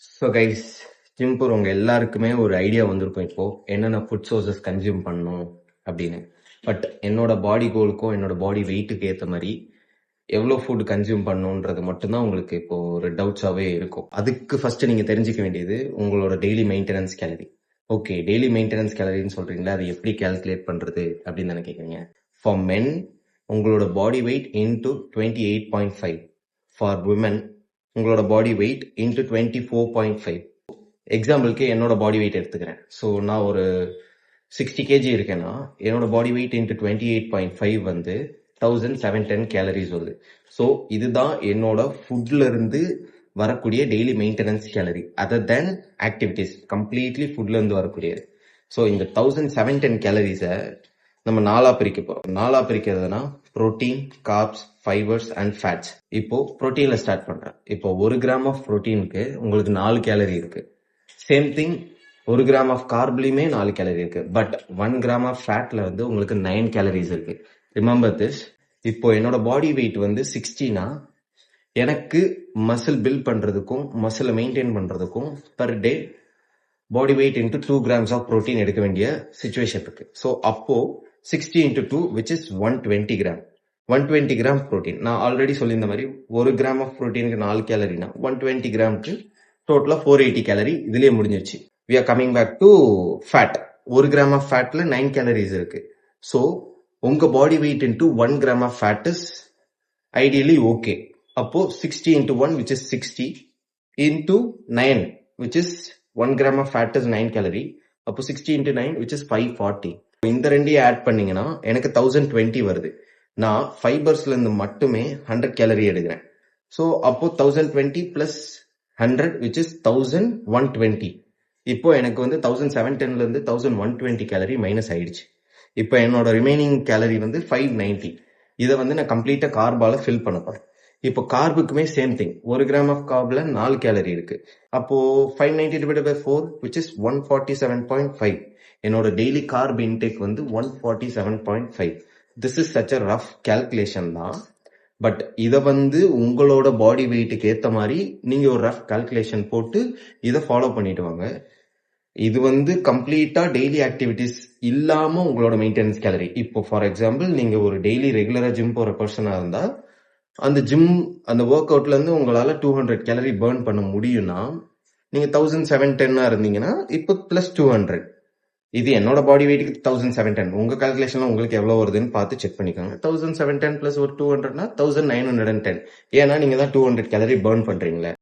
So guys, gym போகிறவங்க எல்லாருக்குமே ஒரு ஐடியா வந்திருக்கும் இப்போ என்னென்ன ஃபுட் சோர்சஸ் கன்சியூம் பண்ணணும் அப்படின்னு. பட் என்னோட பாடி கோலுக்கும் என்னோட பாடி வெயிட்டுக்கு ஏற்ற மாதிரி எவ்வளோ ஃபுட் கன்சியூம் பண்ணணுன்றது மட்டும்தான் உங்களுக்கு இப்போ ஒரு டவுட்ஸாகவே இருக்கும். அதுக்கு ஃபர்ஸ்ட் நீங்கள் தெரிஞ்சுக்க வேண்டியது உங்களோட daily maintenance calorie. Okay, daily maintenance கேலரின்னு சொல்கிறீங்களா, அது எப்படி கால்குலேட் பண்ணுறது அப்படின்னு தானே கேட்குறீங்க. ஃபார் மென் உங்களோட பாடி வெயிட் இன்டூ 28.5. ஃபார் விமன் உங்களோட பாடி வெயிட் இன்டூ 24.5. எக்ஸாம்பிளுக்கு என்னோட பாடி வெயிட் எடுத்துக்கிறேன். ஸோ நான் ஒரு 60 kg இருக்கேன்னா என்னோட பாடி வெயிட் இன்டூ 28.5 வந்து 1710 கேலரிஸ் வருது. ஸோ இதுதான் என்னோட ஃபுட்ல இருந்து வரக்கூடிய daily maintenance calorie, other than activities, completely ஃபுட்ல இருந்து வரக்கூடியது. ஸோ இந்த 1710 கேலரிஸை நம்ம நாலா பிரிக்க போறோம். நாலா பிரிக்கிறதுனா protein, carbs, fibres and fats. இப்போ புரோட்டீன்ல ஸ்டார்ட் பண்றேன். இப்போ 1 கிராம் ஆஃப் புரோட்டீனுக்கு உங்களுக்கு 4 கேலரி இருக்கு. சேம் திங் 1 கிராம் ஆஃப் கார்ப்லயுமே 4 கேலரி இருக்கு. பட் 1 கிராம் ஆஃப் ஃபேட்ல வந்து உங்களுக்கு 9 கேலரிஸ் இருக்கு. Remember this. இப்போ என்னோட பாடி வெயிட் வந்து 60னா எனக்கு மசில் பில்ட் பண்றதுக்கும் மசிலை மெயின்டைன் பண்றதுக்கும் per day body weight into 2 grams of protein எடுக்க வேண்டிய சுச்சுவேஷன் இருக்கு. ஸோ அப்போ 60 into 2 which is 120 gram. 120 gram protein. நான் ஆல்ரெடி சொல்லியிருந்த மாதிரி 1 கிராம் ஆஃப் ப்ரோட்டீனுக்கு 4 கேலரினா 120 கிராமுக்கு டோட்டலா 480 கேலரி இதுலயே முடிஞ்சிருச்சு. We are coming back to fat. 1 gram of ஃபேட்ல 9 கேலரிஸ் இருக்கு. ஸோ உங்க body weight into 1 gram of fat is ideally okay. அப்போ 60 into 1 which is 60 into 9 which is 1 gram of fat is 9 calorie. அப்போ 60 into 9 which is 540. இந்த ரெண்டையும் add பண்ணீங்கன்னா எனக்கு 1020 வருது. நான் ஃபைபர்ஸ்ல இருந்து மட்டுமே 100 கேலரி எடுக்கிறேன். ஸோ அப்போ 1020 பிளஸ் 100 which is 1120. இப்போ எனக்கு வந்து 1710ல இருந்து 1120 கேலரி மைனஸ் ஆயிடுச்சு. இப்போ என்னோட ரிமைனிங் கேலரி வந்து 590. இதை வந்து நான் கம்ப்ளீட்டா கார்பால ஃபில் பண்ண போறேன். இப்போ கார்புக்குமே சேம் திங். 1 கிராம் ஆஃப் கார்ப்ல 4 கேலரி இருக்கு. அப்போ 590 divided by 4 which is 147.5. என்னோட டெய்லி கார்ப் இன்டேக் வந்து 147.5. This is such a rough calculation தான். பட் இதை வந்து உங்களோட பாடி வெயிட்டுக்கு ஏற்ற மாதிரி நீங்க ஒரு ரஃப் கால்குலேஷன் போட்டு இதை ஃபாலோ பண்ணிட்டு வாங்க. இது வந்து கம்ப்ளீட்டா டெய்லி ஆக்டிவிட்டிஸ் இல்லாம உங்களோட மெயின்டெனன்ஸ் கேலரி. இப்போ ஃபார் எக்ஸாம்பிள் நீங்க ஒரு டெய்லி ரெகுலரா ஜிம் போற பர்சனா இருந்தா அந்த ஜிம் அந்த ஒர்க் அவுட்ல இருந்து உங்களால 200 கேலரி பர்ன் பண்ண முடியும்னா நீங்க 1710 இருந்தீங்கன்னா இப்போ பிளஸ் 200. இது என்னோட பாடி வெயிட்டுக்கு 1710. உங்க கால்குலேஷன்ல உங்களுக்கு எவ்வளவு வருதுன்னு பார்த்து செக் பண்ணிக்கோங்க. 1710 பிளஸ் ஒரு 200னா 1910. ஏன்னா நீங்க தான் 200 கேலரி பர்ன் பண்றீங்களே.